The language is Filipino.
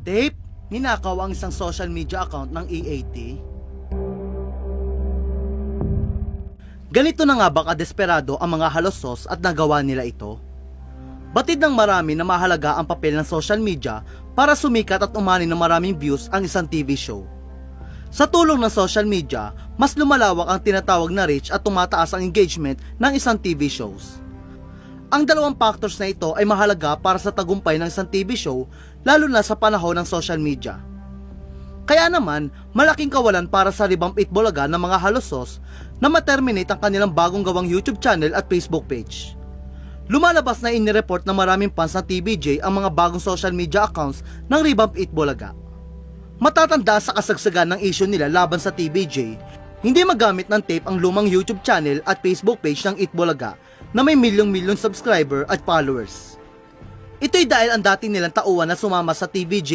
Tape, ninakaw ang isang social media account ng EAT. Ganito na nga ba kadesperado ang mga halosos at nagawa nila ito? Batid ng marami na mahalaga ang papel ng social media para sumikat at umani ng maraming views ang isang TV show. Sa tulong ng social media, mas lumalawak ang tinatawag na reach at tumataas ang engagement ng isang TV shows. Ang dalawang factors na ito ay mahalaga para sa tagumpay ng isang TV show, lalo na sa panahon ng social media. Kaya naman, malaking kawalan para sa Revamp Itbulaga ng mga halosos na ma-terminate ang kanilang bagong gawang YouTube channel at Facebook page. Lumalabas na inireport ng maraming fans ng TVJ ang mga bagong social media accounts ng Revamp Itbulaga. Matatanda sa kasagsagan ng issue nila laban sa TVJ, hindi magamit ng tape ang lumang YouTube channel at Facebook page ng Itbulaga na may milyong-milyong subscriber at followers. Ito'y dahil ang dating nilang tauhan na sumama sa TVJ